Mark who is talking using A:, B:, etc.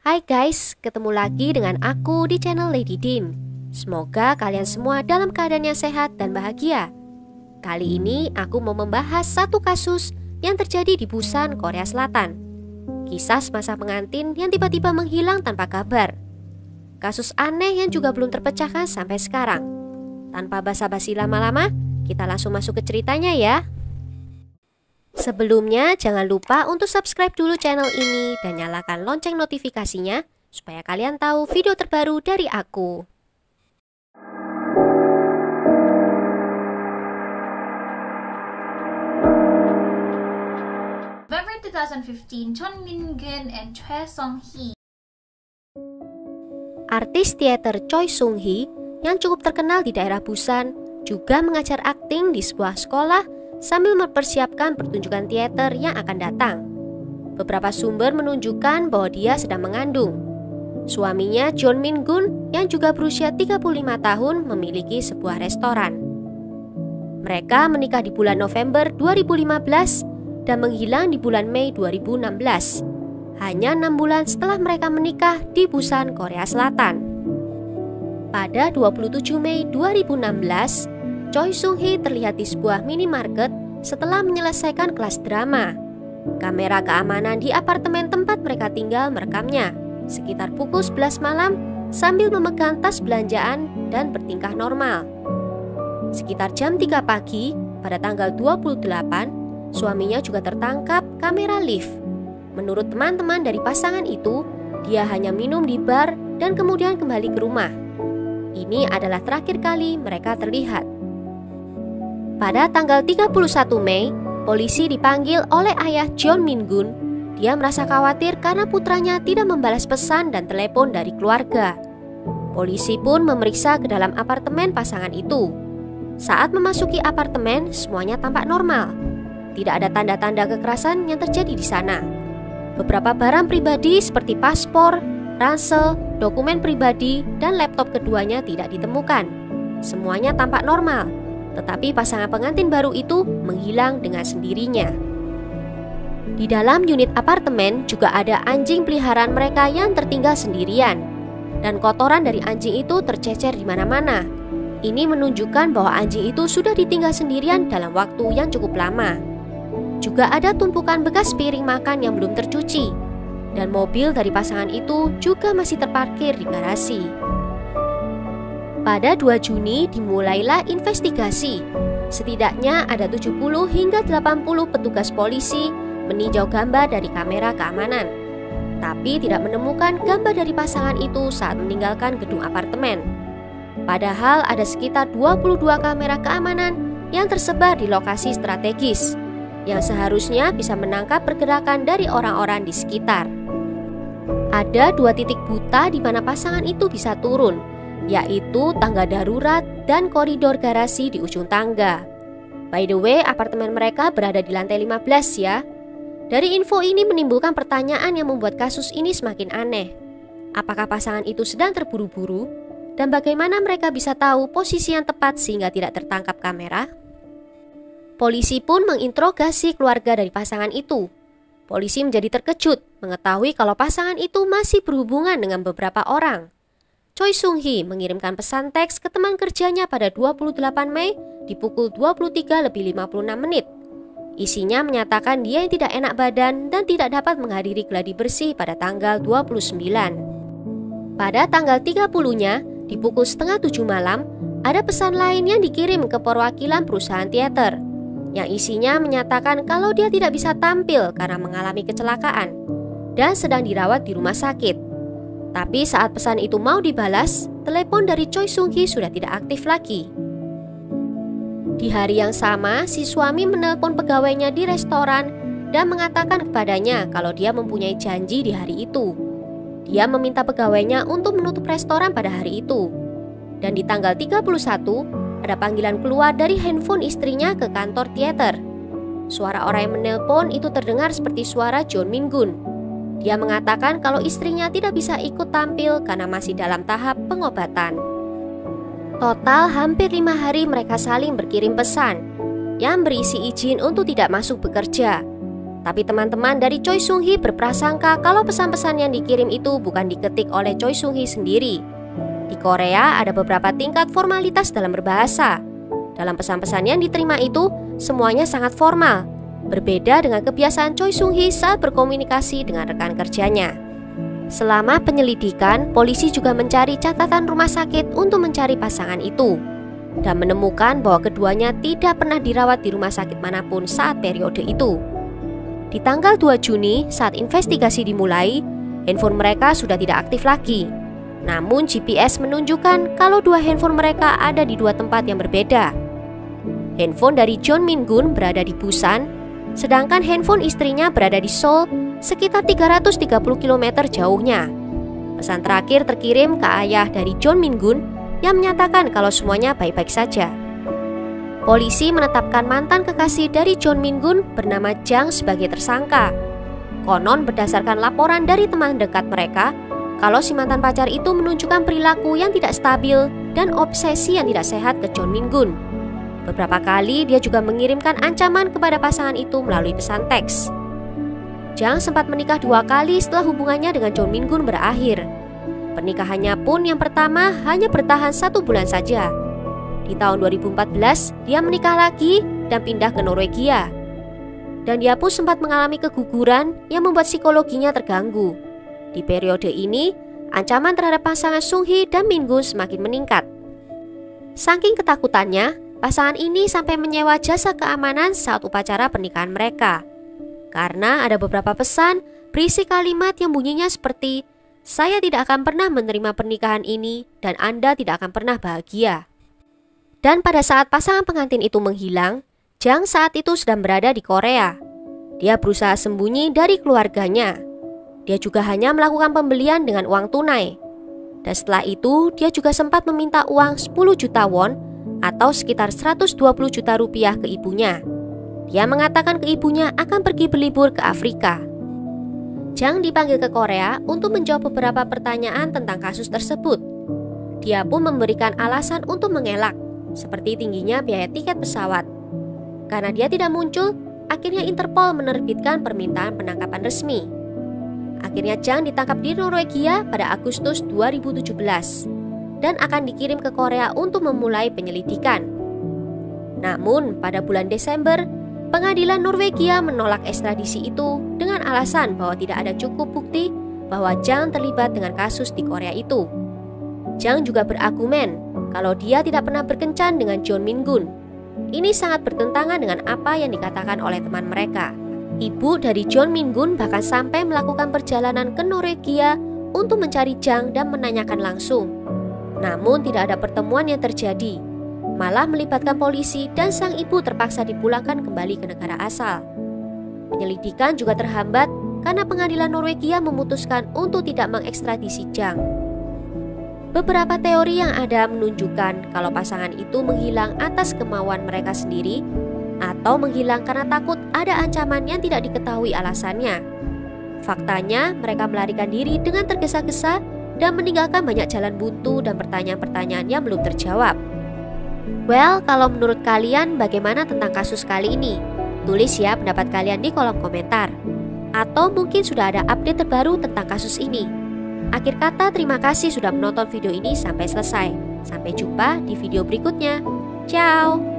A: Hai guys, ketemu lagi dengan aku di channel Lady Din. Semoga kalian semua dalam keadaan yang sehat dan bahagia. Kali ini aku mau membahas satu kasus yang terjadi di Busan, Korea Selatan. Kisah semasa pengantin yang tiba-tiba menghilang tanpa kabar. Kasus aneh yang juga belum terpecahkan sampai sekarang. Tanpa basa-basi lama-lama, kita langsung masuk ke ceritanya ya. Sebelumnya, jangan lupa untuk subscribe dulu channel ini dan nyalakan lonceng notifikasinya supaya kalian tahu video terbaru dari aku.
B: November 2015, Chon Min-gun and Choi Sung-hee.
A: Artis teater Choi Sung-hee yang cukup terkenal di daerah Busan juga mengajar akting di sebuah sekolah sambil mempersiapkan pertunjukan teater yang akan datang. Beberapa sumber menunjukkan bahwa dia sedang mengandung. Suaminya Jeon Min-gun yang juga berusia 35 tahun memiliki sebuah restoran. Mereka menikah di bulan November 2015 dan menghilang di bulan Mei 2016. Hanya 6 bulan setelah mereka menikah di Busan, Korea Selatan. Pada 27 Mei 2016, Choi Sung-hee terlihat di sebuah minimarket setelah menyelesaikan kelas drama. Kamera keamanan di apartemen tempat mereka tinggal merekamnya sekitar pukul 11 malam sambil memegang tas belanjaan dan bertingkah normal. Sekitar jam 3 pagi pada tanggal 28, suaminya juga tertangkap kamera lift. Menurut teman-teman dari pasangan itu, dia hanya minum di bar dan kemudian kembali ke rumah. Ini adalah terakhir kali mereka terlihat. Pada tanggal 31 Mei, polisi dipanggil oleh ayah Jeon Min-gun. Dia merasa khawatir karena putranya tidak membalas pesan dan telepon dari keluarga. Polisi pun memeriksa ke dalam apartemen pasangan itu. Saat memasuki apartemen, semuanya tampak normal. Tidak ada tanda-tanda kekerasan yang terjadi di sana. Beberapa barang pribadi seperti paspor, ransel, dokumen pribadi, dan laptop keduanya tidak ditemukan. Semuanya tampak normal. Tetapi pasangan pengantin baru itu menghilang dengan sendirinya. Di dalam unit apartemen juga ada anjing peliharaan mereka yang tertinggal sendirian. Dan kotoran dari anjing itu tercecer di mana-mana. Ini menunjukkan bahwa anjing itu sudah ditinggal sendirian dalam waktu yang cukup lama. Juga ada tumpukan bekas piring makan yang belum tercuci. Dan mobil dari pasangan itu juga masih terparkir di garasi. Pada 2 Juni dimulailah investigasi. Setidaknya ada 70 hingga 80 petugas polisi meninjau gambar dari kamera keamanan. Tapi tidak menemukan gambar dari pasangan itu saat meninggalkan gedung apartemen. Padahal ada sekitar 22 kamera keamanan yang tersebar di lokasi strategis, yang seharusnya bisa menangkap pergerakan dari orang-orang di sekitar. Ada 2 titik buta di mana pasangan itu bisa turun, yaitu tangga darurat dan koridor garasi di ujung tangga. By the way, apartemen mereka berada di lantai 15 ya. Dari info ini menimbulkan pertanyaan yang membuat kasus ini semakin aneh. Apakah pasangan itu sedang terburu-buru? Dan bagaimana mereka bisa tahu posisi yang tepat sehingga tidak tertangkap kamera? Polisi pun menginterogasi keluarga dari pasangan itu. Polisi menjadi terkejut mengetahui kalau pasangan itu masih berhubungan dengan beberapa orang. Choi Sung-hee mengirimkan pesan teks ke teman kerjanya pada 28 Mei di pukul 23:56. Isinya menyatakan dia yang tidak enak badan dan tidak dapat menghadiri gladi bersih pada tanggal 29. Pada tanggal 30-nya, di pukul setengah 7 malam, ada pesan lain yang dikirim ke perwakilan perusahaan teater, yang isinya menyatakan kalau dia tidak bisa tampil karena mengalami kecelakaan dan sedang dirawat di rumah sakit. Tapi saat pesan itu mau dibalas, telepon dari Choi Sung-hee sudah tidak aktif lagi. Di hari yang sama, si suami menelpon pegawainya di restoran dan mengatakan kepadanya kalau dia mempunyai janji di hari itu. Dia meminta pegawainya untuk menutup restoran pada hari itu. Dan di tanggal 31, ada panggilan keluar dari handphone istrinya ke kantor teater. Suara orang yang menelpon itu terdengar seperti suara Jeon Min-gun. Dia mengatakan kalau istrinya tidak bisa ikut tampil karena masih dalam tahap pengobatan. Total hampir 5 hari mereka saling berkirim pesan yang berisi izin untuk tidak masuk bekerja. Tapi teman-teman dari Choi Sung-hee berprasangka kalau pesan-pesan yang dikirim itu bukan diketik oleh Choi Sung-hee sendiri. Di Korea ada beberapa tingkat formalitas dalam berbahasa. Dalam pesan-pesan yang diterima itu, semuanya sangat formal, berbeda dengan kebiasaan Choi Sung-hee saat berkomunikasi dengan rekan kerjanya. Selama penyelidikan, polisi juga mencari catatan rumah sakit untuk mencari pasangan itu dan menemukan bahwa keduanya tidak pernah dirawat di rumah sakit manapun saat periode itu. Di tanggal 2 Juni, saat investigasi dimulai, handphone mereka sudah tidak aktif lagi. Namun GPS menunjukkan kalau dua handphone mereka ada di dua tempat yang berbeda. Handphone dari John Min-gun berada di Busan, sedangkan handphone istrinya berada di Seoul, sekitar 330 km jauhnya. Pesan terakhir terkirim ke ayah dari John Min-gun yang menyatakan kalau semuanya baik-baik saja. Polisi menetapkan mantan kekasih dari John Min-gun bernama Jang sebagai tersangka. Konon berdasarkan laporan dari teman dekat mereka, kalau si mantan pacar itu menunjukkan perilaku yang tidak stabil dan obsesi yang tidak sehat ke John Min-gun. Beberapa kali dia juga mengirimkan ancaman kepada pasangan itu melalui pesan teks. Jang sempat menikah 2 kali setelah hubungannya dengan John Min-gun berakhir. Pernikahannya pun yang pertama hanya bertahan 1 bulan saja. Di tahun 2014, dia menikah lagi dan pindah ke Norwegia. Dan dia pun sempat mengalami keguguran yang membuat psikologinya terganggu. Di periode ini, ancaman terhadap pasangan Sung-hee dan Min-gun semakin meningkat. Saking ketakutannya, pasangan ini sampai menyewa jasa keamanan saat upacara pernikahan mereka. Karena ada beberapa pesan berisi kalimat yang bunyinya seperti, "Saya tidak akan pernah menerima pernikahan ini dan Anda tidak akan pernah bahagia." Dan pada saat pasangan pengantin itu menghilang, Jang saat itu sedang berada di Korea. Dia berusaha sembunyi dari keluarganya. Dia juga hanya melakukan pembelian dengan uang tunai. Dan setelah itu, dia juga sempat meminta uang 10 juta won atau sekitar 120 juta rupiah ke ibunya. Dia mengatakan ke ibunya akan pergi berlibur ke Afrika. Jang dipanggil ke Korea untuk menjawab beberapa pertanyaan tentang kasus tersebut. Dia pun memberikan alasan untuk mengelak, seperti tingginya biaya tiket pesawat. Karena dia tidak muncul, akhirnya Interpol menerbitkan permintaan penangkapan resmi. Akhirnya Jang ditangkap di Norwegia pada Agustus 2017 dan akan dikirim ke Korea untuk memulai penyelidikan. Namun pada bulan Desember, pengadilan Norwegia menolak ekstradisi itu dengan alasan bahwa tidak ada cukup bukti bahwa Jang terlibat dengan kasus di Korea itu. Jang juga berargumen kalau dia tidak pernah berkencan dengan John Min-gun. Ini sangat bertentangan dengan apa yang dikatakan oleh teman mereka. Ibu dari John Min-gun bahkan sampai melakukan perjalanan ke Norwegia untuk mencari Jang dan menanyakan langsung. Namun tidak ada pertemuan yang terjadi, malah melibatkan polisi dan sang ibu terpaksa dipulangkan kembali ke negara asal. Penyelidikan juga terhambat karena pengadilan Norwegia memutuskan untuk tidak mengekstradisi Jang. Beberapa teori yang ada menunjukkan kalau pasangan itu menghilang atas kemauan mereka sendiri atau menghilang karena takut ada ancaman yang tidak diketahui alasannya. Faktanya, mereka melarikan diri dengan tergesa-gesa dan meninggalkan banyak jalan buntu dan pertanyaan-pertanyaan yang belum terjawab. Well, kalau menurut kalian bagaimana tentang kasus kali ini? Tulis ya pendapat kalian di kolom komentar. Atau mungkin sudah ada update terbaru tentang kasus ini. Akhir kata, terima kasih sudah menonton video ini sampai selesai. Sampai jumpa di video berikutnya. Ciao!